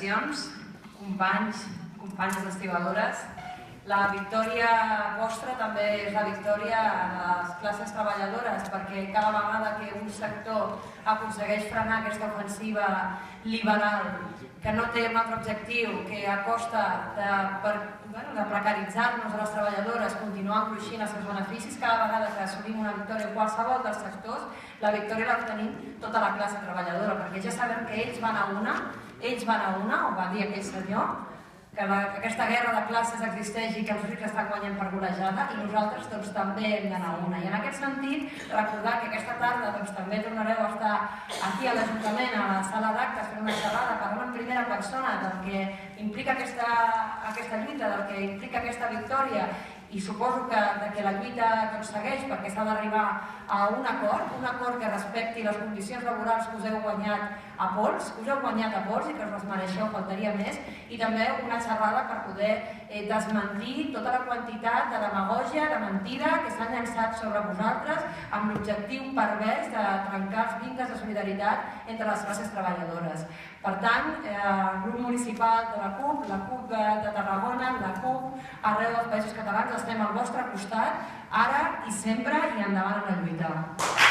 felicitacions, companys, companyes estibadores. La victòria vostra també és la victòria de les classes treballadores, perquè cada vegada que un sector aconsegueix frenar aquesta ofensiva liberal, que no té un altre objectiu que a costa de precaritzar-nos a les treballadores, continuar cruixint els seus beneficis, cada vegada que assolim una victòria en qualsevol dels sectors, la victòria la tenim tota la classe treballadora, perquè ja sabem que ells van a una, ho va dir aquell senyor, que aquesta guerra de classes existeix i que els rics estan guanyant per golejada i nosaltres també hem d'anar a una. I en aquest sentit, recordar que aquesta tarda també tornareu a estar aquí a l'Ajuntament, a la sala d'actes, fent una xerrada, parlant en primera persona del que implica aquesta lluita, del que implica aquesta victòria, i suposo que la lluita segueix perquè s'ha d'arribar a un acord que respecti les condicions laborals que us heu guanyat a pols, i que us les mereixeu, faltaria més, i també una xerrada per poder desmentir tota la quantitat de demagògia, de mentida que s'han llançat sobre vosaltres amb l'objectiu pervers de trencar els vincles de solidaritat entre les classes treballadores. Per tant, el grup municipal de la CUP de Tarragona, la CUP, arreu dels països catalans, estem al vostre costat, ara i sempre, i endavant en la lluita.